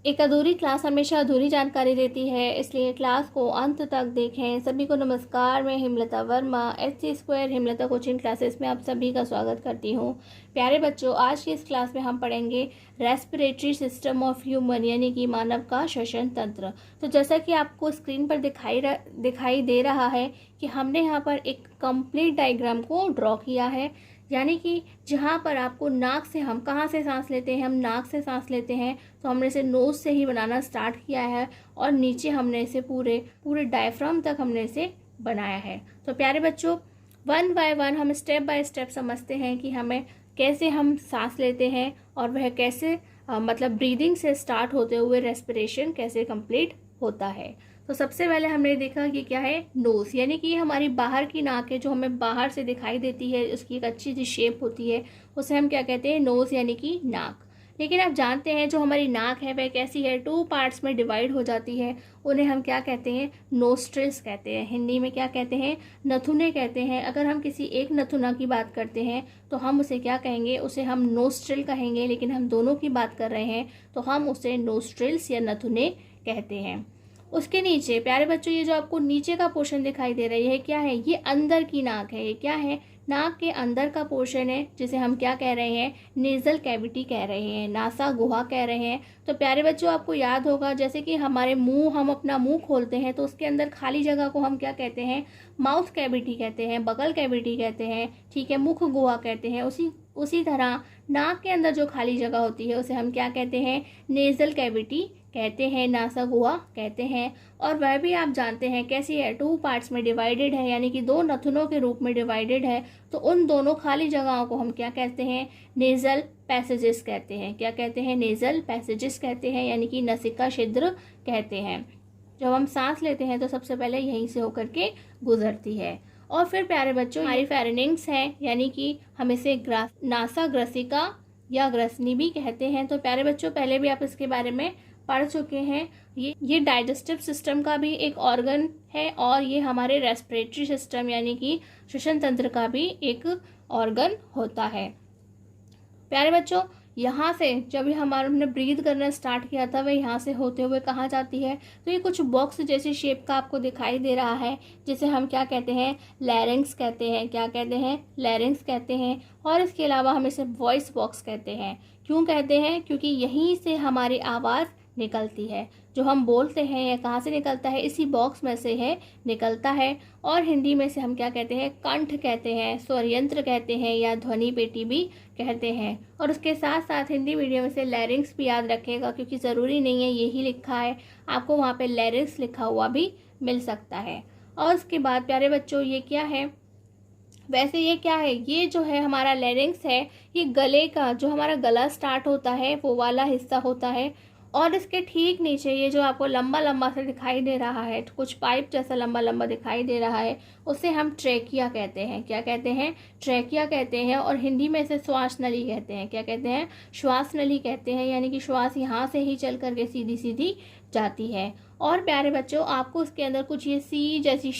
एक अधूरी क्लास हमेशा अधूरी जानकारी देती है, इसलिए क्लास को अंत तक देखें। सभी को नमस्कार, मैं Himlata Verma HC square Himlata coaching classes में आप सभी का स्वागत करती हूँ। प्यारे बच्चों, आज की इस क्लास में हम पढ़ेंगे रेस्पिरेटरी सिस्टम ऑफ ह्यूमन, यानी कि मानव का श्वसन तंत्र। तो जैसा कि आपको स्क्रीन पर दिखाई दे रहा है कि हमने यहाँ पर एक कंप्लीट डायग्राम को ड्रॉ किया है, यानी कि जहाँ पर आपको नाक से, हम कहाँ से सांस लेते हैं, हम नाक से सांस लेते हैं, तो हमने इसे नोज से ही बनाना स्टार्ट किया है और नीचे हमने इसे पूरे डायफ्राम तक हमने इसे बनाया है। तो प्यारे बच्चों, वन बाय वन हम स्टेप बाय स्टेप समझते हैं कि हमें कैसे हम सांस लेते हैं और वह कैसे मतलब ब्रीदिंग से स्टार्ट होते हुए रेस्पिरेशन कैसे कंप्लीट होता है। तो सबसे पहले हमने देखा कि क्या है, नोज़, यानी कि हमारी बाहर की नाक है जो हमें बाहर से दिखाई देती है, उसकी एक अच्छी सी शेप होती है, उसे हम क्या कहते हैं, नोज़ यानी कि नाक। लेकिन आप जानते हैं जो हमारी नाक है वह कैसी है, 2 पार्ट्स में डिवाइड हो जाती है। उन्हें हम क्या कहते हैं, नोस्ट्रिल्स कहते हैं। हिंदी में क्या कहते हैं, नथुने कहते हैं। अगर हम किसी एक नथुना की बात करते हैं तो हम उसे क्या कहेंगे, उसे हम नोस्ट्रिल कहेंगे। लेकिन हम दोनों की बात कर रहे हैं तो हम उसे नोस्ट्रिल्स या नथुने कहते हैं। उसके नीचे प्यारे बच्चों, ये जो आपको नीचे का पोर्शन दिखाई दे रही है, क्या है, ये अंदर की नाक है। ये क्या है, नाक के अंदर का पोर्शन है, जिसे हम क्या कह रहे हैं, नेजल कैविटी कह रहे हैं, नासा गुहा कह रहे हैं। तो प्यारे बच्चों, आपको याद होगा जैसे कि हमारे मुंह, हम अपना मुंह खोलते हैं तो उसके अंदर खाली जगह को हम क्या कहते हैं, माउथ कैविटी कहते हैं, बगल कैविटी कहते हैं, ठीक है, मुख गुहा कहते हैं। उसी तरह नाक के अंदर जो खाली जगह होती है उसे हम क्या कहते हैं, नेजल कैविटी कहते हैं, नासा गुहा कहते हैं। और वह भी आप जानते हैं कैसी है, 2 पार्ट्स में डिवाइडेड है, यानी कि 2 नथुनों के रूप में डिवाइडेड है। तो उन दोनों खाली जगहों को हम क्या कहते हैं, नेजल पैसेजेस कहते हैं। क्या कहते हैं, नेजल पैसेजेस कहते हैं, यानी कि नसिका छिद्र कहते हैं। जब हम सांस लेते हैं तो सबसे पहले यहीं से होकर के गुजरती है। और फिर प्यारे बच्चों, हमारी फेरेनिंग्स है, यानी कि हम इसे नासा ग्रसिका या ग्रसनी भी कहते हैं। तो प्यारे बच्चों, पहले भी आप इसके बारे में पढ़ चुके हैं। ये डाइजेस्टिव सिस्टम का भी एक ऑर्गन है और ये हमारे रेस्पिरेटरी सिस्टम यानी कि श्वसन तंत्र का भी एक ऑर्गन होता है। प्यारे बच्चों, यहाँ से जब हमने ब्रीथ करना स्टार्ट किया था वह यहाँ से होते हुए कहाँ जाती है, तो ये कुछ बॉक्स जैसी शेप का आपको दिखाई दे रहा है, जिसे हम क्या कहते हैं, लैरिंग्स कहते हैं। क्या कहते हैं, लैरिंग्स कहते हैं। और इसके अलावा हम इसे वॉइस बॉक्स कहते हैं। क्यों कहते हैं, क्योंकि यहीं से हमारी आवाज़ निकलती है। जो हम बोलते हैं या कहाँ से निकलता है, इसी बॉक्स में से है निकलता है। और हिंदी में से हम क्या कहते हैं, कंठ कहते हैं, स्वर यंत्र कहते हैं या ध्वनि पेटी भी कहते हैं। और उसके साथ साथ हिंदी मीडियम से लैरिंग्स भी याद रखेगा, क्योंकि ज़रूरी नहीं है यही लिखा है, आपको वहाँ पे लैरिंग्स लिखा हुआ भी मिल सकता है। और उसके बाद प्यारे बच्चों, ये क्या है, वैसे ये क्या है, ये जो है हमारा लैरिंग्स है, ये गले का, जो हमारा गला स्टार्ट होता है वो वाला हिस्सा होता है। और इसके ठीक नीचे ये जो आपको लंबा लंबा सा दिखाई दे रहा है, कुछ पाइप जैसा लंबा लंबा दिखाई दे रहा है, उसे हम ट्रेकिया कहते हैं। क्या कहते हैं, ट्रेकिया कहते हैं। और हिंदी में इसे श्वास नली कहते हैं। क्या कहते हैं, श्वास नली कहते हैं, यानी कि श्वास यहाँ से ही चल करके सीधी सीधी जाती है। और प्यारे बच्चों, आपको उसके अंदर कुछ ये सी जैसी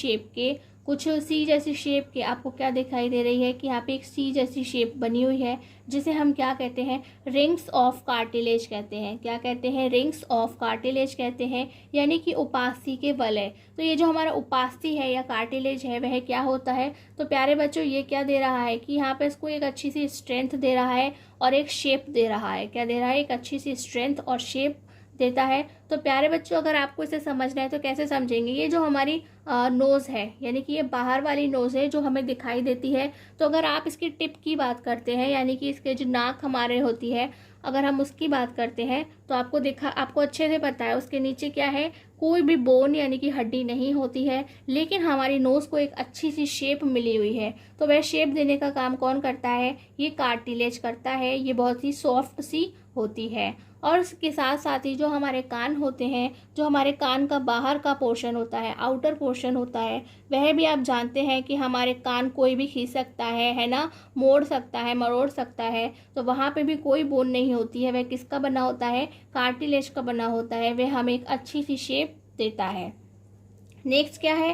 शेप के आपको क्या दिखाई दे रही है कि यहाँ पे एक सी जैसी शेप बनी हुई है, जिसे हम क्या कहते हैं, रिंग्स ऑफ कार्टिलेज कहते हैं। क्या कहते हैं, रिंग्स ऑफ कार्टिलेज कहते हैं, यानी कि उपास्थि के वलय। तो ये जो हमारा उपास्थि है या कार्टिलेज है वह क्या होता है, तो प्यारे बच्चों ये क्या दे रहा है कि यहाँ पे इसको एक अच्छी सी स्ट्रेंथ दे रहा है और एक शेप दे रहा है। क्या दे रहा है, एक अच्छी सी स्ट्रेंथ और शेप देता है। तो प्यारे बच्चों, अगर आपको इसे समझना है तो कैसे समझेंगे, ये जो हमारी नोज़ है, यानी कि ये बाहर वाली नोज़ है जो हमें दिखाई देती है। तो अगर आप इसकी टिप की बात करते हैं, यानी कि इसके जो नाक हमारे होती है, अगर हम उसकी बात करते हैं तो आपको अच्छे से पता है उसके नीचे क्या है, कोई भी बोन यानी कि हड्डी नहीं होती है, लेकिन हमारी नोज़ को एक अच्छी सी शेप मिली हुई है। तो वह शेप देने का काम कौन करता है, ये कार्टिलेज करता है। ये बहुत ही सॉफ्ट सी होती है। और इसके साथ साथ ही जो हमारे कान होते हैं, जो हमारे कान का बाहर का पोर्शन होता है, आउटर पोर्शन होता है, वह भी आप जानते हैं कि हमारे कान कोई भी खींच सकता है ना, मोड़ सकता है, मरोड़ सकता है। तो वहाँ पे भी कोई बोन नहीं होती है, वह किसका बना होता है, कार्टिलेज का बना होता है। वह हमें एक अच्छी सी शेप देता है। नेक्स्ट क्या है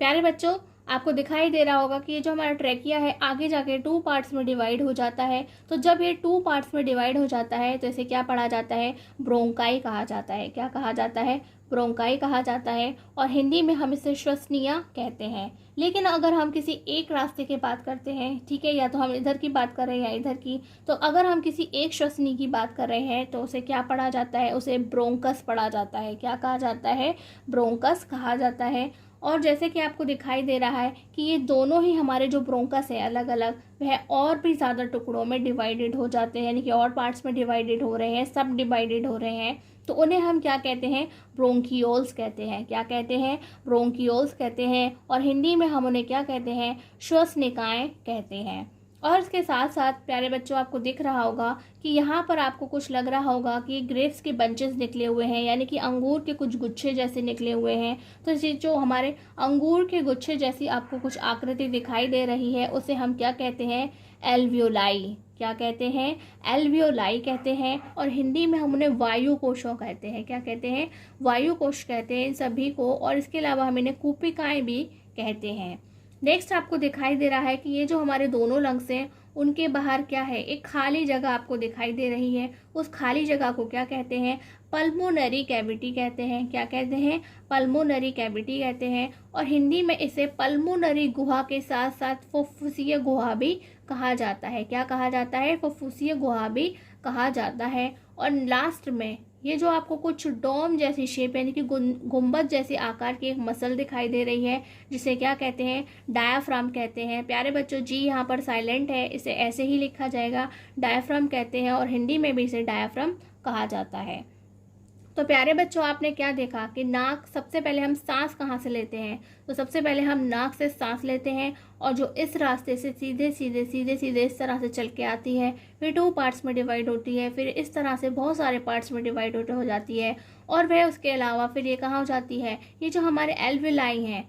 प्यारे बच्चों, आपको दिखाई दे रहा होगा कि ये जो हमारा ट्रैकिया है आगे जाके 2 पार्ट्स में डिवाइड हो जाता है। तो जब ये 2 पार्ट्स में डिवाइड हो जाता है तो इसे क्या पढ़ा जाता है, ब्रोंकाई कहा जाता है। क्या कहा जाता है, ब्रोंकाई कहा जाता है। और हिंदी में हम इसे श्वसनिया कहते हैं। लेकिन अगर हम किसी एक रास्ते की बात करते हैं, ठीक है, या तो हम इधर की बात कर रहे हैं या इधर की, तो अगर हम किसी एक श्वसनी की बात कर रहे हैं तो उसे क्या पढ़ा जाता है, उसे ब्रोंकस पढ़ा जाता है। क्या कहा जाता है, ब्रोंकस कहा जाता है। और जैसे कि आपको दिखाई दे रहा है कि ये दोनों ही हमारे जो ब्रोंकस है अलग अलग, वह और भी ज़्यादा टुकड़ों में डिवाइडेड हो जाते हैं, यानी कि और पार्ट्स में डिवाइडेड हो रहे हैं, सब डिवाइडेड हो रहे हैं। तो उन्हें हम क्या कहते हैं, ब्रोंकियोल्स कहते हैं। क्या कहते हैं, ब्रोंकियोल्स कहते हैं। और हिंदी में हम उन्हें क्या कहते हैं, श्वसनिकाएं कहते हैं। और इसके साथ साथ प्यारे बच्चों, आपको दिख रहा होगा कि यहाँ पर आपको कुछ लग रहा होगा कि ग्रेप्स के बंचेस निकले हुए हैं, यानी कि अंगूर के कुछ गुच्छे जैसे निकले हुए हैं। तो ये जो हमारे अंगूर के गुच्छे जैसी आपको कुछ आकृति दिखाई दे रही है, उसे हम क्या कहते हैं, एल्वियोलाई। क्या कहते हैं, एल्वियोलाई कहते हैं। और हिंदी में हम उन्हें वायु कोशों कहते हैं। क्या कहते हैं, वायु कोश कहते हैं इन सभी को। और इसके अलावा हम इन्हें कूपिकाएँ भी कहते हैं। नेक्स्ट आपको दिखाई दे रहा है कि ये जो हमारे दोनों लंग्स हैं उनके बाहर क्या है, एक खाली जगह आपको दिखाई दे रही है। उस खाली जगह को क्या कहते हैं, पल्मोनरी कैविटी कहते हैं। क्या कहते हैं, पल्मोनरी कैविटी कहते हैं। और हिंदी में इसे पल्मोनरी गुहा के साथ साथ फुफ्फुसीय गुहा भी कहा जाता है। क्या कहा जाता है, फुफ्फुसीय गुहा भी कहा जाता है। और लास्ट में ये जो आपको कुछ डोम जैसी शेप यानी कि गुंबद जैसे आकार की एक मसल दिखाई दे रही है, जिसे क्या कहते हैं, डायाफ्राम कहते हैं। प्यारे बच्चों, जी यहाँ पर साइलेंट है, इसे ऐसे ही लिखा जाएगा, डायाफ्राम कहते हैं। और हिंदी में भी इसे डायाफ्राम कहा जाता है। तो प्यारे बच्चों, आपने क्या देखा कि नाक, सबसे पहले हम सांस कहाँ से लेते हैं, तो सबसे पहले हम नाक से सांस लेते हैं और जो इस रास्ते से सीधे सीधे सीधे सीधे इस तरह से चल के आती है, फिर 2 पार्ट्स में डिवाइड होती है, फिर इस तरह से बहुत सारे पार्ट्स में डिवाइड हो जाती है। और वह उसके अलावा फिर ये कहाँ हो जाती है, ये जो हमारे एल्विलाई हैं,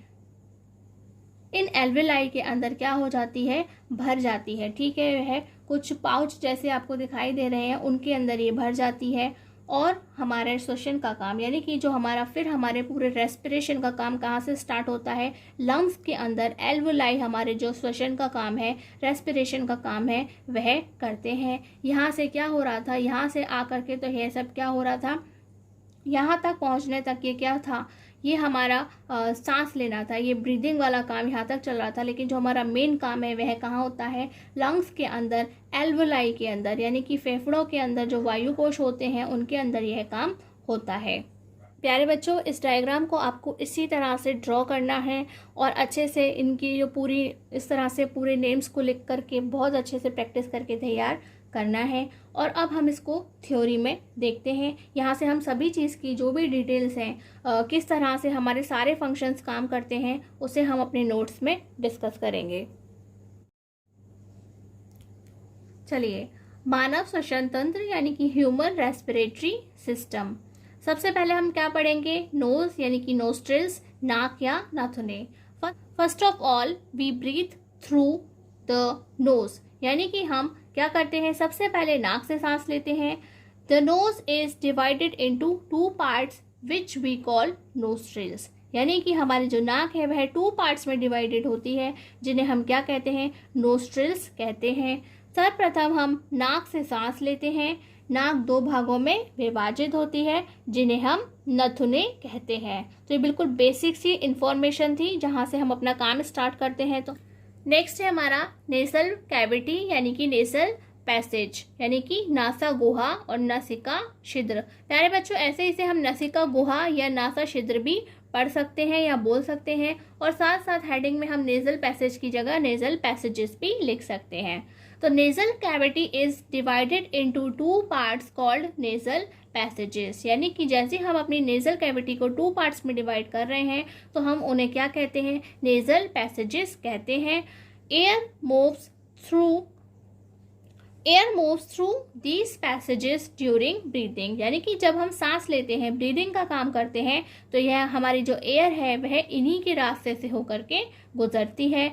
इन एल्विलाई के अंदर क्या हो जाती है, भर जाती है। ठीक है, वह कुछ पाउच जैसे आपको दिखाई दे रहे हैं, उनके अंदर ये भर जाती है। और हमारे श्वसन का काम, यानी कि जो हमारा फिर हमारे पूरे रेस्पिरेशन का काम कहाँ से स्टार्ट होता है, लंग्स के अंदर एल्वोलाई हमारे जो श्वसन का काम है, रेस्पिरेशन का काम है, वह करते हैं। यहाँ से क्या हो रहा था, यहाँ से आकर के तो यह सब क्या हो रहा था, यहाँ तक पहुँचने तक ये क्या था, ये हमारा सांस लेना था, ये ब्रीदिंग वाला काम यहाँ तक चल रहा था। लेकिन जो हमारा मेन काम है वह कहाँ होता है, लंग्स के अंदर, एल्वोलाई के अंदर, यानी कि फेफड़ों के अंदर जो वायुकोश होते हैं उनके अंदर यह काम होता है। प्यारे बच्चों, इस डायग्राम को आपको इसी तरह से ड्रॉ करना है और अच्छे से इनकी जो पूरी इस तरह से पूरे नेम्स को लिख करके बहुत अच्छे से प्रैक्टिस करके तैयार करना है। और अब हम इसको थ्योरी में देखते हैं। यहाँ से हम सभी चीज़ की जो भी डिटेल्स हैं, किस तरह से हमारे सारे फंक्शंस काम करते हैं, उसे हम अपने नोट्स में डिस्कस करेंगे। चलिए, मानव श्वसन तंत्र यानी कि ह्यूमन रेस्पिरेटरी सिस्टम। सबसे पहले हम क्या पढ़ेंगे, नोज यानी कि नोस्ट्रिल्स, नाक या नाथुने। First of all we breathe through the nose, यानी कि हम क्या करते हैं, सबसे पहले नाक से सांस लेते हैं। The nose is divided into 2 parts which we call nostrils, यानी कि हमारी जो नाक है वह 2 पार्ट्स में डिवाइडेड होती है, जिन्हें हम क्या कहते हैं, नोस्ट्रिल्स कहते हैं। सर्वप्रथम हम नाक से सांस लेते हैं। नाक 2 भागों में विभाजित होती है, जिन्हें हम नथुने कहते हैं। तो ये बिल्कुल बेसिक सी इंफॉर्मेशन थी जहाँ से हम अपना काम स्टार्ट करते हैं। तो नेक्स्ट है हमारा नेसल कैविटी यानी कि नेसल पैसेज, यानी कि नासा गुहा और नासिका छिद्र। प्यारे बच्चों, ऐसे इसे हम नासिका गुहा या नासा छिद्र भी पढ़ सकते हैं या बोल सकते हैं। और साथ साथ हेडिंग में हम नेजल पैसेज की जगह नेजल पैसेजेस भी लिख सकते हैं। तो nasal cavity is divided into 2 parts called nasal passages, यानी कि जैसे हम अपनी नेजल कैविटी को 2 पार्ट्स में डिवाइड कर रहे हैं तो हम उन्हें क्या कहते हैं, नेजल पैसेजेस कहते हैं। Air moves through these passages during breathing, यानी कि जब हम सांस लेते हैं, ब्रीदिंग का काम करते हैं, तो यह हमारी जो एयर है वह इन्हीं के रास्ते से होकर के गुजरती है।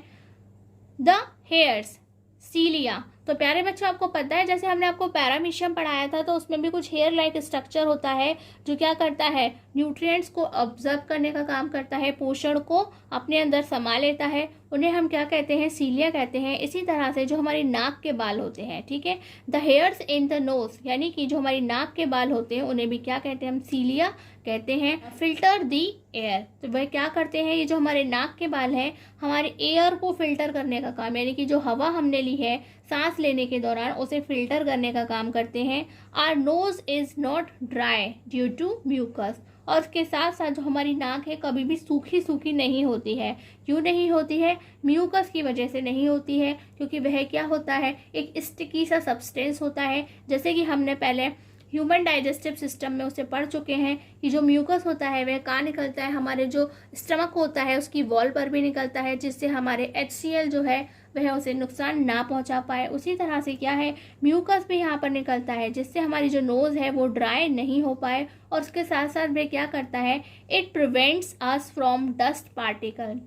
द हेयर्स सीलिया, तो प्यारे बच्चों, आपको पता है जैसे हमने आपको पैरामीशियम पढ़ाया था, तो उसमें भी कुछ हेयर लाइक स्ट्रक्चर होता है जो क्या करता है, न्यूट्रिएंट्स को ऑब्जर्व करने का काम करता है, पोषण को अपने अंदर समा लेता है। उन्हें हम क्या कहते हैं, सीलिया कहते हैं। इसी तरह से जो हमारी नाक के बाल होते हैं, ठीक है, the hairs in the nose, यानी कि जो हमारी नाक के बाल होते हैं उन्हें भी क्या कहते हैं, हम सीलिया कहते हैं। फिल्टर दी एयर, तो वह क्या करते हैं, ये जो हमारे नाक के बाल हैं हमारे एयर को फिल्टर करने का काम, यानी कि जो हवा हमने ली है सांस लेने के दौरान उसे फिल्टर करने का काम करते हैं। Our nose is not dry due to mucus, और उसके साथ साथ जो हमारी नाक है कभी भी सूखी सूखी नहीं होती है। क्यों नहीं होती है, म्यूकस की वजह से नहीं होती है, क्योंकि वह क्या होता है, एक स्टिकी सा सब्सटेंस होता है। जैसे कि हमने पहले ह्यूमन डाइजेस्टिव सिस्टम में उसे पढ़ चुके हैं कि जो म्यूकस होता है वह कहाँ निकलता है, हमारे जो स्टमक होता है उसकी वॉल पर भी निकलता है, जिससे हमारे HCl जो है वह उसे नुकसान ना पहुंचा पाए। उसी तरह से क्या है, म्यूकस भी यहाँ पर निकलता है जिससे हमारी जो नोज है वो ड्राई नहीं हो पाए। और उसके साथ साथ वह क्या करता है, it prevents us from dust particle,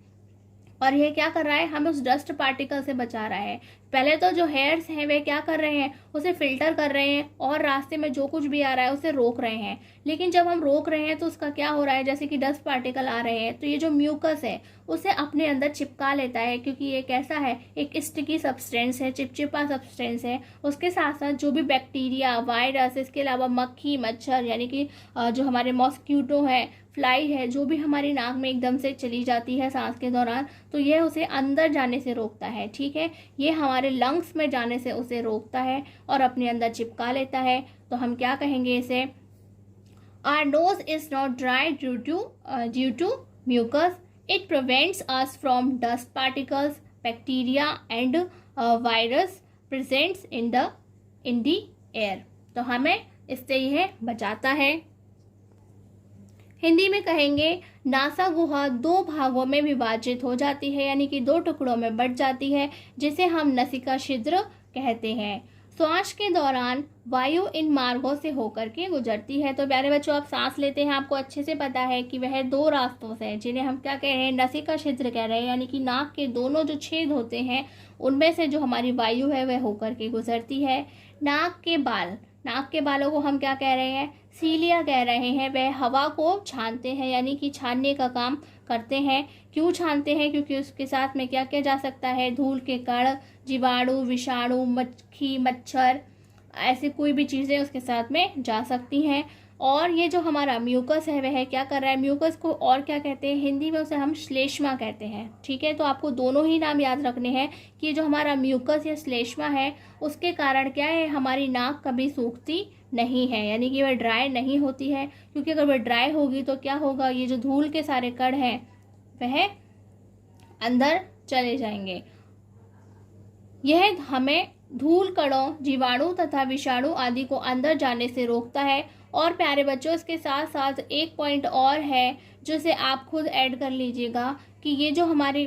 और ये क्या कर रहा है, हमें उस डस्ट पार्टिकल से बचा रहा है। पहले तो जो हेयर्स हैं वे क्या कर रहे हैं, उसे फिल्टर कर रहे हैं और रास्ते में जो कुछ भी आ रहा है उसे रोक रहे हैं। लेकिन जब हम रोक रहे हैं तो उसका क्या हो रहा है, जैसे कि डस्ट पार्टिकल आ रहे हैं तो ये जो म्यूकस है उसे अपने अंदर चिपका लेता है, क्योंकि ये कैसा है, एक स्टिकी सब्सटेंस है, चिपचिपा सब्सटेंस है। उसके साथ साथ जो भी बैक्टीरिया, वायरस, इसके अलावा मक्खी, मच्छर, यानी कि जो हमारे मॉस्क्यूटो है, फ्लाई है, जो भी हमारी नाक में एकदम से चली जाती है सांस के दौरान, तो यह उसे अंदर जाने से रोकता है। ठीक है, ये हमारे लंग्स में जाने से उसे रोकता है और अपने अंदर चिपका लेता है। तो हम क्या कहेंगे इसे, our nose is not dry due to mucus, it prevents us from dust particles, bacteria and virus presents in the air. तो हमें इससे यह बचाता है। हिंदी में कहेंगे नासा गुहा दो भागों में विभाजित हो जाती है, यानी कि दो टुकड़ों में बट जाती है, जिसे हम नसिका छिद्र कहते हैं। श्वास के दौरान वायु इन मार्गों से होकर के गुजरती है। तो प्यारे बच्चों, आप सांस लेते हैं, आपको अच्छे से पता है कि वह दो रास्तों से है, जिन्हें हम क्या कह रहे हैं, नसिका छिद्र कह रहे हैं, यानी कि नाक के दोनों जो छेद होते हैं उनमें से जो हमारी वायु है वह होकर के गुजरती है। नाक के बालों को हम क्या कह रहे हैं, सीलिया कह रहे हैं। वह हवा को छानते हैं, यानी कि छानने का काम करते हैं। क्यों छानते हैं, क्योंकि उसके साथ में क्या किया जा सकता है, धूल के कण, जीवाणु, विषाणु, मक्खी, मच्छर, ऐसे कोई भी चीज़ें उसके साथ में जा सकती हैं। और ये जो हमारा म्यूकस है वह क्या कर रहा है, म्यूकस को और क्या कहते हैं, हिंदी में उसे हम श्लेष्मा कहते हैं। ठीक है, तो आपको दोनों ही नाम याद रखने हैं कि जो हमारा म्यूकस या श्लेष्मा है उसके कारण क्या है, हमारी नाक कभी सूखती नहीं है, यानी कि वह ड्राई नहीं होती है। क्योंकि अगर वह ड्राई होगी तो क्या होगा, ये जो धूल के सारे कण हैं वह अंदर चले जाएंगे। यह हमें धूल कणों, जीवाणु तथा विषाणु आदि को अंदर जाने से रोकता है। और प्यारे बच्चों, इसके साथ साथ एक पॉइंट और है जिसे आप खुद ऐड कर लीजिएगा कि ये जो हमारे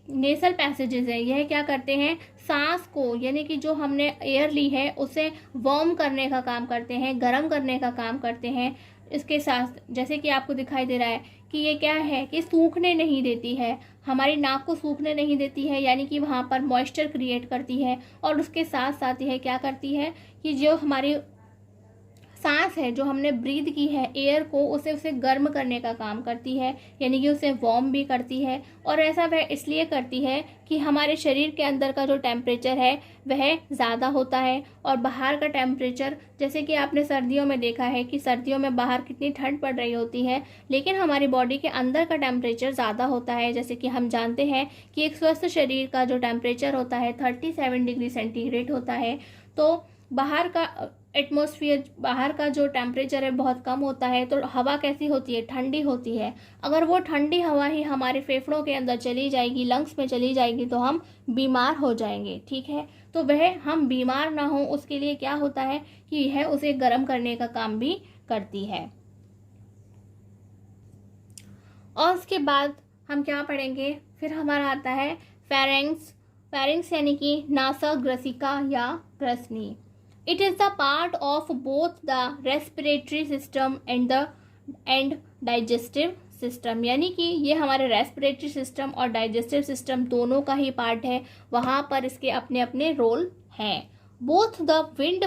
नेसल पैसेजेस हैं यह क्या करते हैं, सांस को, यानी कि जो हमने एयर ली है उसे वार्म करने का काम करते हैं, गर्म करने का काम करते हैं। इसके साथ जैसे कि आपको दिखाई दे रहा है कि ये क्या है कि सूखने नहीं देती है, हमारी नाक को सूखने नहीं देती है, यानी कि वहाँ पर मॉइस्चर क्रिएट करती है। और उसके साथ साथ यह क्या करती है कि जो हमारी सांस है, जो हमने ब्रीद की है एयर को, उसे गर्म करने का काम करती है, यानी कि उसे वार्म भी करती है। और ऐसा वह इसलिए करती है कि हमारे शरीर के अंदर का जो टेम्परेचर है वह ज़्यादा होता है और बाहर का टेम्परेचर, जैसे कि आपने सर्दियों में देखा है कि सर्दियों में बाहर कितनी ठंड पड़ रही होती है, लेकिन हमारी बॉडी के अंदर का टेम्परेचर ज़्यादा होता है। जैसे कि हम जानते हैं कि एक स्वस्थ शरीर का जो टेम्परेचर होता है 37 डिग्री सेंटीग्रेड होता है। तो बाहर का एटमॉस्फेयर, बाहर का जो टेम्परेचर है बहुत कम होता है, तो हवा कैसी होती है, ठंडी होती है। अगर वो ठंडी हवा ही हमारे फेफड़ों के अंदर चली जाएगी, लंग्स में चली जाएगी, तो हम बीमार हो जाएंगे। ठीक है, तो वह हम बीमार ना हो उसके लिए क्या होता है कि यह उसे गर्म करने का काम भी करती है। और उसके बाद हम क्या पढ़ेंगे, फिर हमारा आता है फेरिंग्स यानी कि नासा ग्रसिका या ग्रसनी। It is the part of both the respiratory system and digestive system, यानी कि ये हमारे रेस्पिरेटरी सिस्टम और डाइजेस्टिव सिस्टम दोनों का ही पार्ट है। वहाँ पर इसके अपने अपने रोल हैं। Both the wind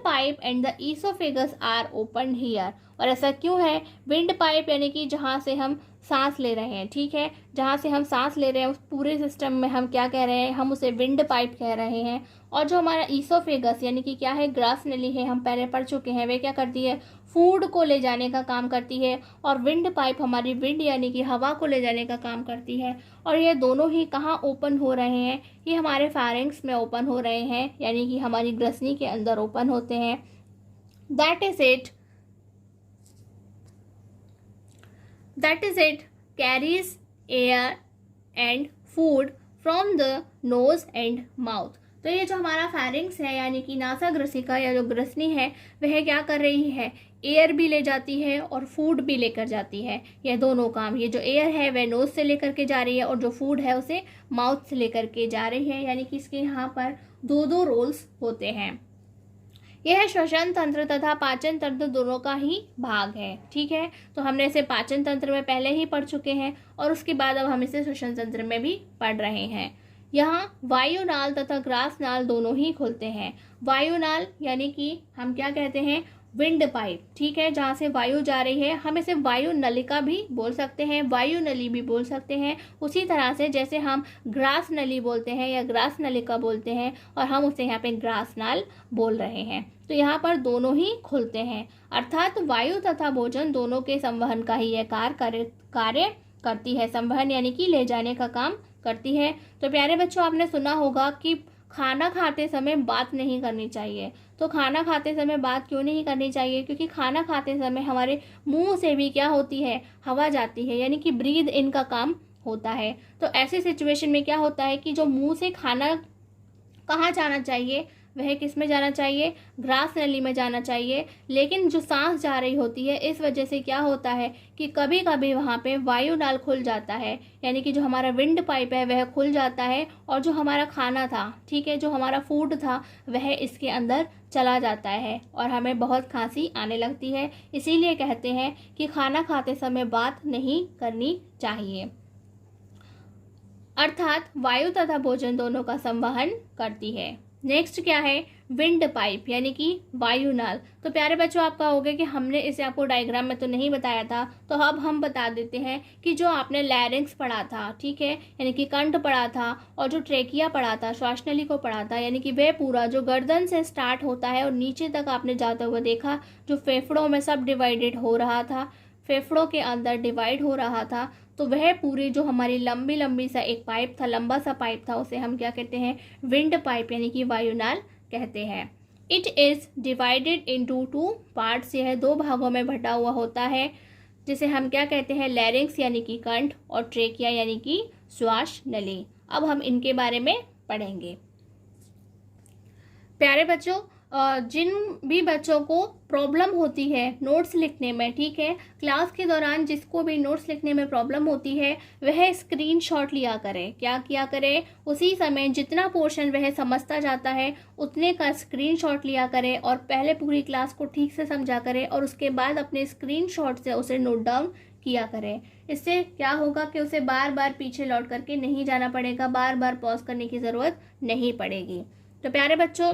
pipe and the oesophagus are open here. और ऐसा क्यों है? विंड पाइप यानी कि जहाँ से हम सांस ले रहे हैं, ठीक है, जहाँ से हम सांस ले रहे हैं उस पूरे सिस्टम में हम क्या कह रहे हैं? हम उसे विंड पाइप कह रहे हैं। और जो हमारा ईसोफेगस यानी कि क्या है? ग्रास नली है, हम पहले पढ़ चुके हैं, वे क्या करती है? फूड को ले जाने का काम करती है। और विंड पाइप हमारी विंड यानी कि हवा को ले जाने का काम करती है। और ये दोनों ही कहाँ ओपन हो रहे हैं? ये हमारे फेरिंक्स में ओपन हो रहे हैं, यानी कि हमारी ग्रसनी के अंदर ओपन होते हैं। That is it carries air and food from the nose and mouth. तो ये जो हमारा फेरिंक्स है यानी कि नासाग्रसिका या जो ग्रसनी है वह क्या कर रही है? एयर भी ले जाती है और फूड भी लेकर जाती है। यह दोनों काम, ये जो एयर है वह नोज से लेकर के जा रही है और जो फूड है उसे माउथ से लेकर के जा रही है, यानी कि इसके यहाँ पर दो रोल्स होते हैं। यह श्वसन तंत्र तथा पाचन तंत्र दोनों का ही भाग है, ठीक है। तो हमने इसे पाचन तंत्र में पहले ही पढ़ चुके हैं और उसके बाद अब हम इसे श्वसन तंत्र में भी पढ़ रहे हैं। यहाँ वायुनाल तथा ग्रास नाल दोनों ही खुलते हैं। वायुनाल यानी कि हम क्या कहते हैं? विंड पाइप, ठीक है, जहाँ से वायु जा रही है। हम इसे वायु नलिका भी बोल सकते हैं, वायु नली भी बोल सकते हैं, उसी तरह से जैसे हम ग्रास नली बोलते हैं या ग्रास नलिका बोलते हैं और हम उसे यहाँ पे ग्रास नाल बोल रहे हैं। तो यहाँ पर दोनों ही खुलते हैं, अर्थात वायु तथा भोजन दोनों के संवहन का ही यह कार्य करती है। संवहन यानी कि ले जाने का काम करती है। तो प्यारे बच्चों, आपने सुना होगा कि खाना खाते समय बात नहीं करनी चाहिए। तो खाना खाते समय बात क्यों नहीं करनी चाहिए? क्योंकि खाना खाते समय हमारे मुंह से भी क्या होती है? हवा जाती है, यानी कि ब्रीद इन का काम होता है। तो ऐसी सिचुएशन में क्या होता है कि जो मुंह से खाना कहाँ जाना चाहिए? वह किस में जाना चाहिए? ग्रास नली में जाना चाहिए। लेकिन जो सांस जा रही होती है, इस वजह से क्या होता है कि कभी कभी वहाँ पे वायुनाल खुल जाता है, यानी कि जो हमारा विंड पाइप है वह खुल जाता है और जो हमारा खाना था, ठीक है, जो हमारा फूड था वह इसके अंदर चला जाता है और हमें बहुत खांसी आने लगती है। इसीलिए कहते हैं कि खाना खाते समय बात नहीं करनी चाहिए। अर्थात वायु तथा भोजन दोनों का संवहन करती है। नेक्स्ट क्या है? विंड पाइप यानी कि वायुनाल। तो प्यारे बच्चों, आप कहोगे कि हमने इसे आपको डायग्राम में तो नहीं बताया था, तो अब हम बता देते हैं कि जो आपने लैरिंक्स पढ़ा था, ठीक है, यानी कि कंठ पढ़ा था, और जो ट्रेकिया पढ़ा था, श्वास नली को पढ़ा था, यानी कि वह पूरा जो गर्दन से स्टार्ट होता है और नीचे तक आपने जाते हुए देखा, जो फेफड़ों में सब डिवाइडेड हो रहा था, फेफड़ों के अंदर डिवाइड हो रहा था, तो वह पूरी जो हमारी लंबी सा एक पाइप था, लंबा सा पाइप था, उसे हम क्या कहते हैं? विंड पाइप यानी कि वायुनाल कहते हैं। It is divided into 2 parts. यह 2 भागों में बटा हुआ होता है, जिसे हम क्या कहते हैं? लैरिंक्स यानी कि कंठ और ट्रेकिया यानी कि श्वास नली। अब हम इनके बारे में पढ़ेंगे। प्यारे बच्चों, जिन भी बच्चों को प्रॉब्लम होती है नोट्स लिखने में, ठीक है, क्लास के दौरान जिसको भी नोट्स लिखने में प्रॉब्लम होती है वह स्क्रीनशॉट लिया करे। क्या किया करे? उसी समय जितना पोर्शन वह समझता जाता है उतने का स्क्रीनशॉट लिया करे और पहले पूरी क्लास को ठीक से समझा करे और उसके बाद अपने स्क्रीनशॉट से उसे नोट डाउन किया करें। इससे क्या होगा कि उसे बार बार पीछे लौट करके नहीं जाना पड़ेगा, बार बार पॉज करने की ज़रूरत नहीं पड़ेगी। तो प्यारे बच्चों,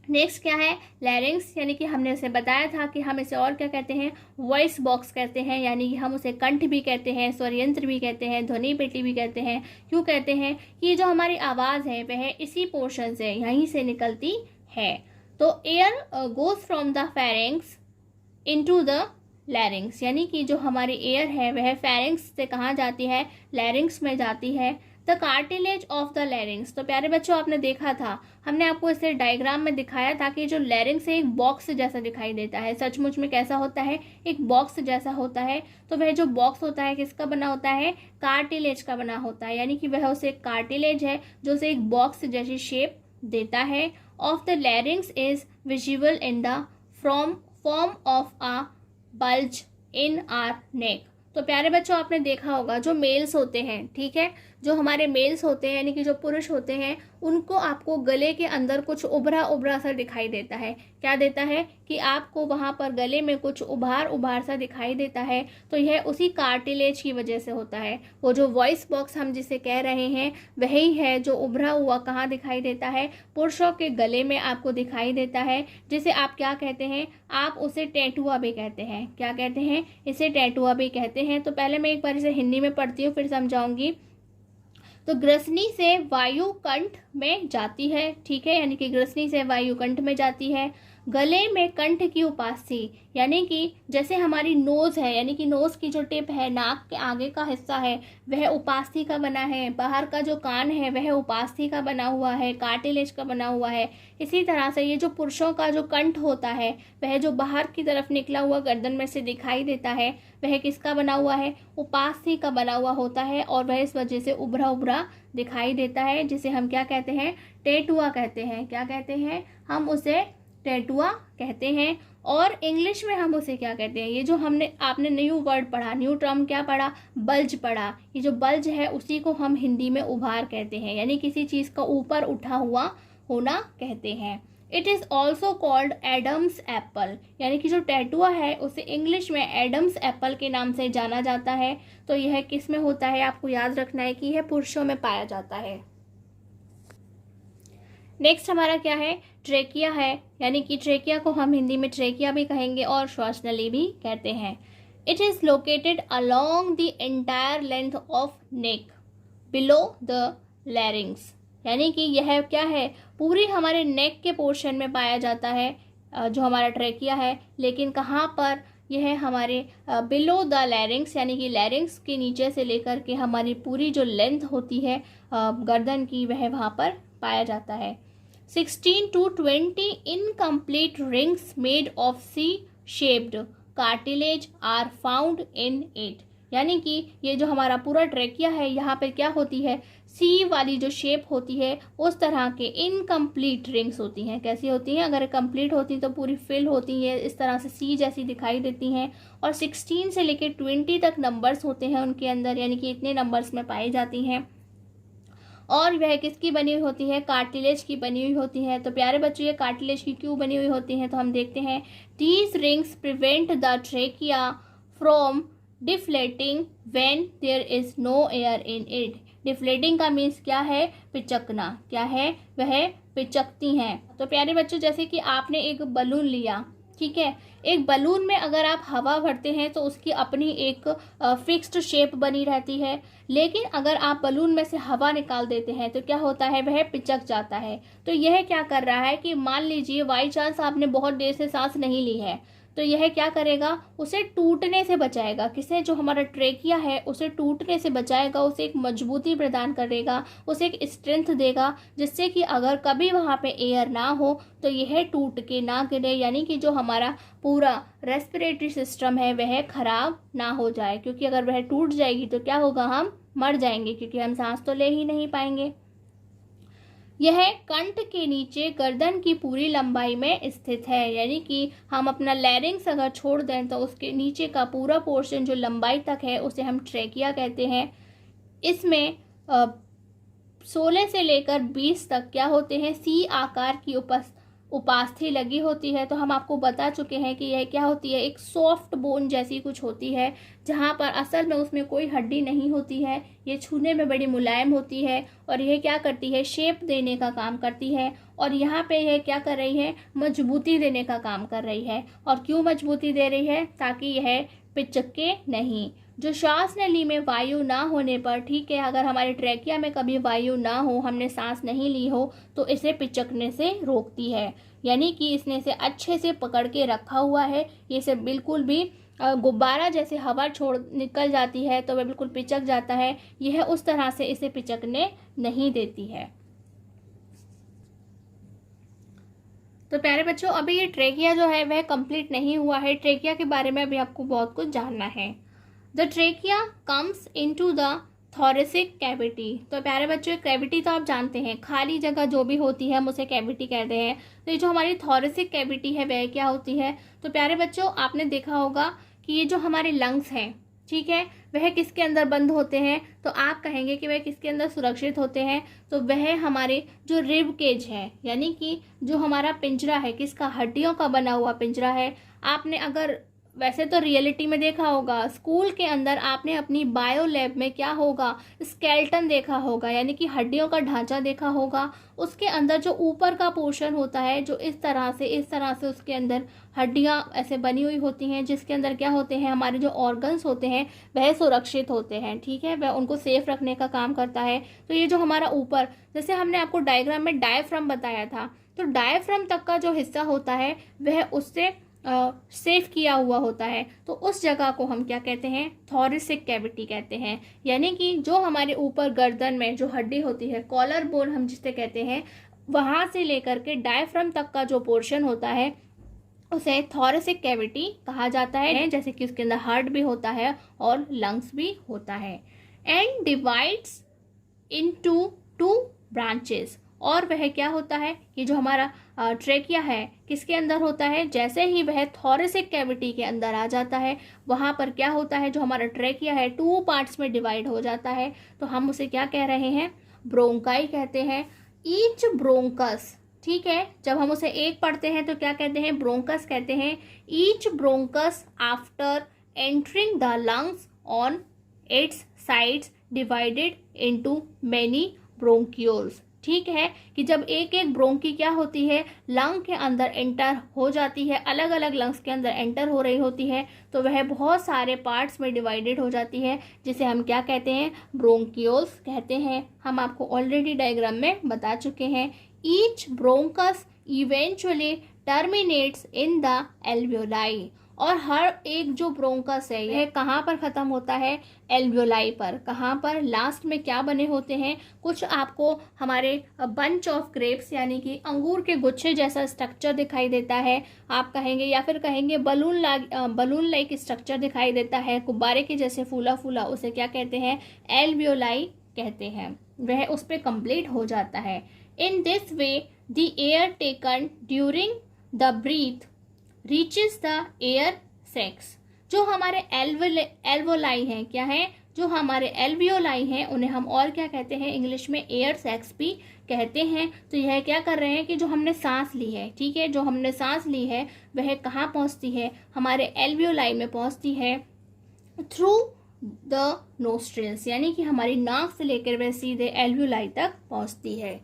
नेक्स्ट क्या है? लैरिंक्स, यानी कि हमने उसे बताया था कि हम इसे और क्या कहते हैं? वॉइस बॉक्स कहते हैं, यानी कि हम उसे कंठ भी कहते हैं, स्वर यंत्र भी कहते हैं, ध्वनि पेटी भी कहते हैं। क्यों कहते हैं? कि जो हमारी आवाज़ है वह इसी पोर्शन से, यहीं से निकलती है। तो air goes from the pharynx into the larynx, यानी कि जो हमारी एयर है वह फेरिंक्स से कहाँ जाती है? लैरिंक्स में जाती है। The cartilage of the larynx. तो प्यारे बच्चों, आपने देखा था, हमने आपको इसे डायग्राम में दिखाया था कि जो लैरिंक्स है एक बॉक्स जैसा दिखाई देता है। सचमुच में कैसा होता है? एक बॉक्स जैसा होता है। तो वह जो बॉक्स होता है किसका बना होता है? कार्टिलेज का बना होता है, यानी कि वह उसे कार्टिलेज है जो उसे एक बॉक्स जैसी शेप देता है। Of the larynx is visible in the form of a bulge in our neck. तो प्यारे बच्चों, आपने देखा होगा जो मेल्स होते हैं, ठीक है, जो हमारे मेल्स होते हैं यानी कि जो पुरुष होते हैं, उनको आपको गले के अंदर कुछ उभरा उभरा सा दिखाई देता है। क्या देता है कि आपको वहाँ पर गले में कुछ उभार उभार सा दिखाई देता है, तो यह उसी कार्टिलेज की वजह से होता है। वो जो वॉइस बॉक्स हम जिसे कह रहे हैं वही है जो उभरा हुआ कहाँ दिखाई देता है, पुरुषों के गले में आपको दिखाई देता है, जिसे आप क्या कहते हैं, आप उसे टैटुआ भी कहते हैं। क्या कहते हैं, इसे टैटुआ भी कहते हैं। तो पहले मैं एक बार इसे हिंदी में पढ़ती हूँ फिर समझाऊंगी। तो ग्रसनी से वायु कंठ में जाती है, ठीक है, यानी कि ग्रसनी से वायु कंठ में जाती है। गले में कंठ की उपास्थि, यानी कि जैसे हमारी नोज है, यानी कि नोज की जो टिप है, नाक के आगे का हिस्सा है, वह उपास्थि का बना है। बाहर का जो कान है वह उपास्थि का बना हुआ है, कार्टिलेज का बना हुआ है। इसी तरह से ये जो पुरुषों का जो कंठ होता है, वह जो बाहर की तरफ निकला हुआ गर्दन में से दिखाई देता है, वह किसका बना हुआ है, उपास्थि का बना हुआ होता है, और वह इस वजह से उभरा उभरा दिखाई देता है, जिसे हम क्या कहते हैं, टैटुआ कहते हैं। क्या कहते हैं, हम उसे टैटुआ कहते हैं। और इंग्लिश में हम उसे क्या कहते हैं, ये जो आपने न्यू वर्ड पढ़ा, न्यू टर्म क्या पढ़ा, बल्ज पढ़ा। ये जो बल्ज है उसी को हम हिंदी में उभार कहते हैं, यानी किसी चीज़ का ऊपर उठा हुआ होना कहते हैं। It is also called Adam's apple, यानी कि जो टैटुआ है उसे इंग्लिश में एडम्स एप्पल के नाम से जाना जाता है। तो यह किस में होता है, आपको याद रखना है कि यह पुरुषों में पाया जाता है। नेक्स्ट हमारा क्या है, ट्रेकिया है, यानी कि ट्रेकिया को हम हिंदी में ट्रेकिया भी कहेंगे और श्वासनली भी कहते हैं। It is located along the entire length of neck below the larynx, यानी कि यह क्या है, पूरी हमारे नेक के पोर्शन में पाया जाता है जो हमारा ट्रेकिया है। लेकिन कहाँ पर, यह हमारे बिलो द लैरिंग्स, यानी कि लैरिंग्स के नीचे से लेकर के हमारी पूरी जो लेंथ होती है गर्दन की, वह वहाँ पर पाया जाता है। 16 to 20 incomplete rings made of C-shaped cartilage are found in it, यानी कि ये जो हमारा पूरा ट्रेकिया है, यहाँ पे क्या होती है, सी वाली जो शेप होती है उस तरह के इनकम्प्लीट रिंग्स होती हैं। कैसी होती हैं, अगर कंप्लीट होती तो पूरी फिल होती है, इस तरह से सी जैसी दिखाई देती हैं। और 16 से लेकर 20 तक नंबर्स होते हैं उनके अंदर, यानी कि इतने नंबर्स में पाई जाती हैं। और वह किसकी बनी हुई होती है, कार्टिलेज की बनी हुई होती है। तो प्यारे बच्चों, ये कार्टिलेज की क्यों बनी हुई होती हैं, तो हम देखते हैं। These rings prevent the trachea from deflating when there is no air in it. Deflating का मीन्स क्या है, पिचकना। क्या है, वह पिचकती हैं। तो प्यारे बच्चों, जैसे कि आपने एक बलून लिया, ठीक है, एक बलून में अगर आप हवा भरते हैं तो उसकी अपनी एक फिक्स्ड शेप बनी रहती है, लेकिन अगर आप बलून में से हवा निकाल देते हैं तो क्या होता है, वह पिचक जाता है। तो यह क्या कर रहा है कि मान लीजिए बाई चांस आपने बहुत देर से सांस नहीं ली है, तो यह क्या करेगा, उसे टूटने से बचाएगा। किसे, जो हमारा ट्रेकिया है उसे टूटने से बचाएगा, उसे एक मजबूती प्रदान करेगा, उसे एक स्ट्रेंथ देगा, जिससे कि अगर कभी वहाँ पे एयर ना हो तो यह टूट के ना गिरे, यानी कि जो हमारा पूरा रेस्पिरेटरी सिस्टम है वह खराब ना हो जाए। क्योंकि अगर वह टूट जाएगी तो क्या होगा, हम मर जाएंगे, क्योंकि हम सांस तो ले ही नहीं पाएंगे। यह कंठ के नीचे गर्दन की पूरी लंबाई में स्थित है, यानी कि हम अपना लैरिंग्स अगर छोड़ दें तो उसके नीचे का पूरा पोर्शन जो लंबाई तक है उसे हम ट्रेकिया कहते हैं। इसमें 16 से लेकर 20 तक क्या होते हैं, सी आकार की उपास्थि लगी होती है। तो हम आपको बता चुके हैं कि यह क्या होती है, एक सॉफ्ट बोन जैसी कुछ होती है, जहाँ पर असल में उसमें कोई हड्डी नहीं होती है। ये छूने में बड़ी मुलायम होती है और यह क्या करती है, शेप देने का काम करती है। और यहाँ पे यह क्या कर रही है, मजबूती देने का काम कर रही है। और क्यों मजबूती दे रही है, ताकि यह पिचके नहीं। जो श्वास नली में वायु ना होने पर, ठीक है, अगर हमारे ट्रेकिया में कभी वायु ना हो, हमने सांस नहीं ली हो, तो इसे पिचकने से रोकती है। यानी कि इसने इसे अच्छे से पकड़ के रखा हुआ है। ये इसे बिल्कुल भी गुब्बारा जैसे हवा छोड़ निकल जाती है तो वह बिल्कुल पिचक जाता है, यह उस तरह से इसे पिचकने नहीं देती है। तो प्यारे बच्चों, अभी ये ट्रेकिया जो है वह कंप्लीट नहीं हुआ है। ट्रेकिया के बारे में अभी आपको बहुत कुछ जानना है। The trachea comes into the thoracic cavity. तो प्यारे बच्चों, कैविटी तो आप जानते हैं, खाली जगह जो भी होती है हम उसे कैविटी कहते हैं। तो ये जो हमारी थोरेसिक कैविटी है वह क्या होती है, तो प्यारे बच्चों आपने देखा होगा कि ये जो हमारे लंग्स हैं, ठीक है, वह किसके अंदर बंद होते हैं? तो आप कहेंगे कि वह किसके अंदर सुरक्षित होते हैं? तो वह हमारे जो रिब केज है, यानी कि जो हमारा पिंजरा है, किसका? हड्डियों का बना हुआ पिंजरा है। आपने अगर वैसे तो रियलिटी में देखा होगा, स्कूल के अंदर आपने अपनी बायो लैब में क्या होगा, स्केलेटन देखा होगा, यानी कि हड्डियों का ढांचा देखा होगा। उसके अंदर जो ऊपर का पोर्शन होता है, जो इस तरह से उसके अंदर हड्डियां ऐसे बनी हुई होती हैं, जिसके अंदर क्या होते हैं, हमारे जो ऑर्गन्स होते हैं वह सुरक्षित होते हैं। ठीक है, वह उनको सेफ रखने का काम करता है। तो ये जो हमारा ऊपर, जैसे हमने आपको डायग्राम में डायफ्राम बताया था, तो डायफ्राम तक का जो हिस्सा होता है वह उससे सेफ किया हुआ होता है। तो उस जगह को हम क्या कहते हैं? थोरेसिक कैविटी कहते हैं। यानी कि जो हमारे ऊपर गर्दन में जो हड्डी होती है, कॉलर बोन हम जिसे कहते हैं, वहां से लेकर के डायफ्राम तक का जो पोर्शन होता है उसे थोरेसिक कैविटी कहा जाता है। जैसे कि उसके अंदर हार्ट भी होता है और लंग्स भी होता है। And divides into 2 branches. और वह क्या होता है कि जो हमारा ट्रेकिया है किसके अंदर होता है? जैसे ही वह थोरेसिक कैविटी के अंदर आ जाता है, वहाँ पर क्या होता है, जो हमारा ट्रेकिया है 2 पार्ट्स में डिवाइड हो जाता है। तो हम उसे क्या कह रहे हैं? ब्रोंकाई कहते हैं। ईच ब्रोंकस, ठीक है, जब हम उसे एक पढ़ते हैं तो क्या कहते हैं? ब्रोंकस कहते हैं। Each bronchus after entering the lungs on it's sides divided into many bronchioles. ठीक है, कि जब एक एक ब्रोंकी क्या होती है, लंग के अंदर एंटर हो जाती है, अलग अलग लंग्स के अंदर एंटर हो रही होती है, तो वह बहुत सारे पार्ट्स में डिवाइडेड हो जाती है, जिसे हम क्या कहते हैं? ब्रोंक्यूल्स कहते हैं। हम आपको ऑलरेडी डायग्राम में बता चुके हैं। Each bronchus eventually terminates in the alveoli. और हर एक जो ब्रोंकस है यह कहाँ पर ख़त्म होता है? एल्वियोलाई पर। कहाँ पर? लास्ट में क्या बने होते हैं? कुछ आपको हमारे बंच ऑफ ग्रेप्स यानी कि अंगूर के गुच्छे जैसा स्ट्रक्चर दिखाई देता है, आप कहेंगे, या फिर कहेंगे बलून लाइक स्ट्रक्चर दिखाई देता है, गुब्बारे के जैसे फूला फूला, उसे क्या कहते हैं? एल्वियोलाई कहते हैं। वह उस पर कंप्लीट हो जाता है। In this way the air taken during the breath reaches the air sacs. जो हमारे एल्वोलाई हैं, क्या है? जो हमारे एल्वियोलाई हैं उन्हें हम और क्या कहते हैं? इंग्लिश में एयर सैक्स भी कहते हैं। तो यह क्या कर रहे हैं कि जो हमने सांस ली है, ठीक है, जो हमने सांस ली है वह कहाँ पहुँचती है? हमारे एल्वियोलाई में पहुँचती है थ्रू द नोस्ट्रिल्स, यानी कि हमारी नाक से लेकर वह सीधे एल्वियोलाई तक पहुँचती है।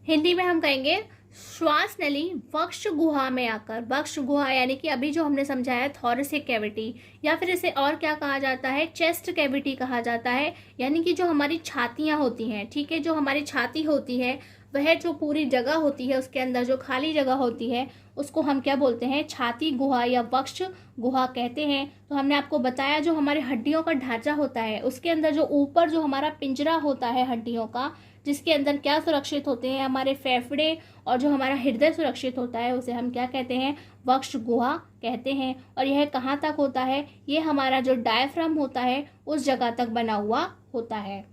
हिंदी में हम कहेंगे श्वास नली वक्ष गुहा में आकर, वक्ष गुहा यानी कि अभी जो हमने समझाया थोरेसिक कैविटी, या फिर इसे और क्या कहा जाता है? चेस्ट कैविटी कहा जाता है। यानी कि जो हमारी छातियाँ होती हैं, ठीक है, जो हमारी छाती होती है, वह जो पूरी जगह होती है उसके अंदर जो खाली जगह होती है उसको हम क्या बोलते हैं? छाती गुहा या वक्ष गुहा कहते हैं। तो हमने आपको बताया जो हमारे हड्डियों का ढांचा होता है उसके अंदर जो ऊपर जो हमारा पिंजरा होता है हड्डियों का, जिसके अंदर क्या सुरक्षित होते हैं? हमारे फेफड़े और जो हमारा हृदय सुरक्षित होता है, उसे हम क्या कहते हैं? वक्ष गुहा कहते हैं। और यह कहाँ तक होता है? ये हमारा जो डायफ्राम होता है उस जगह तक बना हुआ होता है।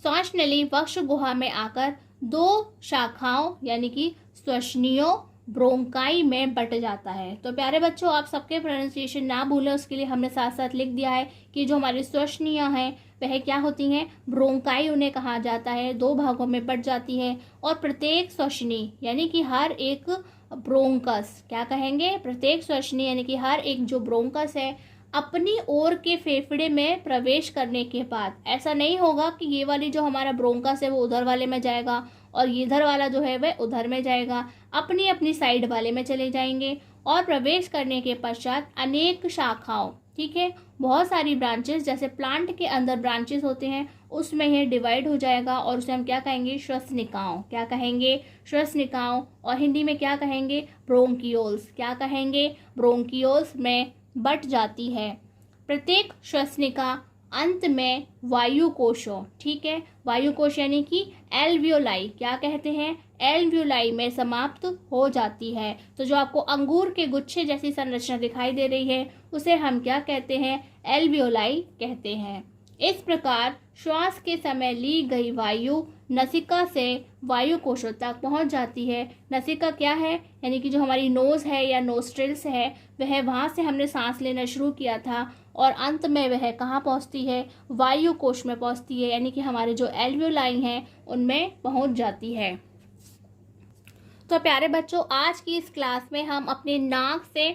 श्वास नली वक्ष गुहा में आकर 2 शाखाओं यानी कि श्वसनियों ब्रोंकाई में बट जाता है। तो प्यारे बच्चों, आप सबके प्रोनाउंसिएशन ना भूलें, उसके लिए हमने साथ साथ लिख दिया है कि जो हमारी श्वसनियाँ हैं वह क्या होती हैं? ब्रोंकाई उन्हें कहा जाता है। 2 भागों में बट जाती है और प्रत्येक श्वसनी यानी कि हर एक ब्रोंकस, क्या कहेंगे? प्रत्येक श्वसनी यानी कि हर एक जो ब्रोंकस है अपनी ओर के फेफड़े में प्रवेश करने के बाद, ऐसा नहीं होगा कि ये वाली जो हमारा ब्रोंकस है वो उधर वाले में जाएगा और इधर वाला जो है वह उधर में जाएगा, अपनी अपनी साइड वाले में चले जाएंगे। और प्रवेश करने के पश्चात अनेक शाखाओं, ठीक है, बहुत सारी ब्रांचेस, जैसे प्लांट के अंदर ब्रांचेस होते हैं उसमें यह डिवाइड हो जाएगा और उसे हम क्या कहेंगे? श्वसनिकाओं। क्या कहेंगे? श्वसनिकाओं। और हिंदी में क्या कहेंगे? ब्रोंकियोल्स। क्या कहेंगे? ब्रोंकियोल्स में बट जाती है। प्रत्येक श्वसनिका अंत में वायु कोशों, ठीक है, वायु कोश यानी कि एल्वियोलाई, क्या कहते हैं? एल्वियोलाई में समाप्त हो जाती है। तो जो आपको अंगूर के गुच्छे जैसी संरचना दिखाई दे रही है उसे हम क्या कहते हैं? एल्वियोलाई कहते हैं। इस प्रकार श्वास के समय ली गई वायु नसिका से वायु कोशों तक पहुंच जाती है। नसिका क्या है? यानी कि जो हमारी नोज़ है या नोस्ट्रिल्स है, वह वहाँ से हमने सांस लेना शुरू किया था और अंत में वह कहाँ पहुँचती है? वायु कोश में पहुँचती है, यानी कि हमारे जो एल्वियोलाई हैं उनमें पहुँच जाती है। तो प्यारे बच्चों, आज की इस क्लास में हम अपने नाक से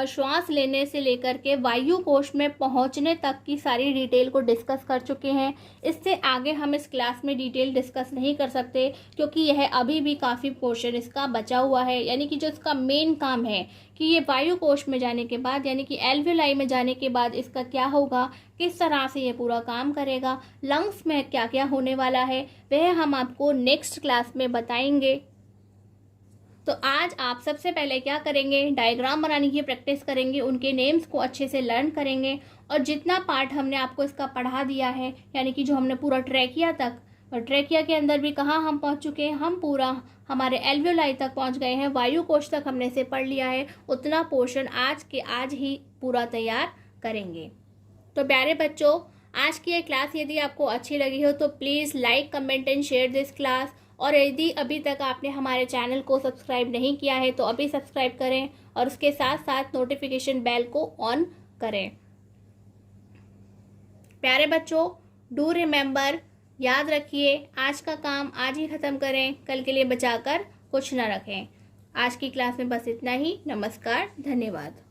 श्वास लेने से लेकर के वायु कोश में पहुंचने तक की सारी डिटेल को डिस्कस कर चुके हैं। इससे आगे हम इस क्लास में डिटेल डिस्कस नहीं कर सकते, क्योंकि यह अभी भी काफ़ी पोर्शन इसका बचा हुआ है। यानी कि जो इसका मेन काम है कि ये वायु कोश में जाने के बाद, यानी कि एल्वियोलाई में जाने के बाद इसका क्या होगा, किस तरह से ये पूरा काम करेगा, लंग्स में क्या क्या होने वाला है, वह हम आपको नेक्स्ट क्लास में बताएंगे। तो आज आप सबसे पहले क्या करेंगे? डायग्राम बनाने की प्रैक्टिस करेंगे, उनके नेम्स को अच्छे से लर्न करेंगे और जितना पार्ट हमने आपको इसका पढ़ा दिया है, यानी कि जो हमने पूरा ट्रैकिया तक, और ट्रैकिया के अंदर भी कहाँ हम पहुँच चुके हैं, हम पूरा हमारे एल्वियोलाई तक पहुँच गए हैं, वायु कोश तक हमने इसे पढ़ लिया है। उतना पोर्शन आज के आज ही पूरा तैयार करेंगे। तो प्यारे बच्चों, आज की ये क्लास यदि आपको अच्छी लगी हो तो please like, comment and share this class. और यदि अभी तक आपने हमारे चैनल को सब्सक्राइब नहीं किया है तो अभी सब्सक्राइब करें और उसके साथ साथ नोटिफिकेशन बेल को ऑन करें। प्यारे बच्चों, डू रिमेंबर, याद रखिए, आज का काम आज ही ख़त्म करें, कल के लिए बचाकर कुछ ना रखें। आज की क्लास में बस इतना ही। नमस्कार, धन्यवाद।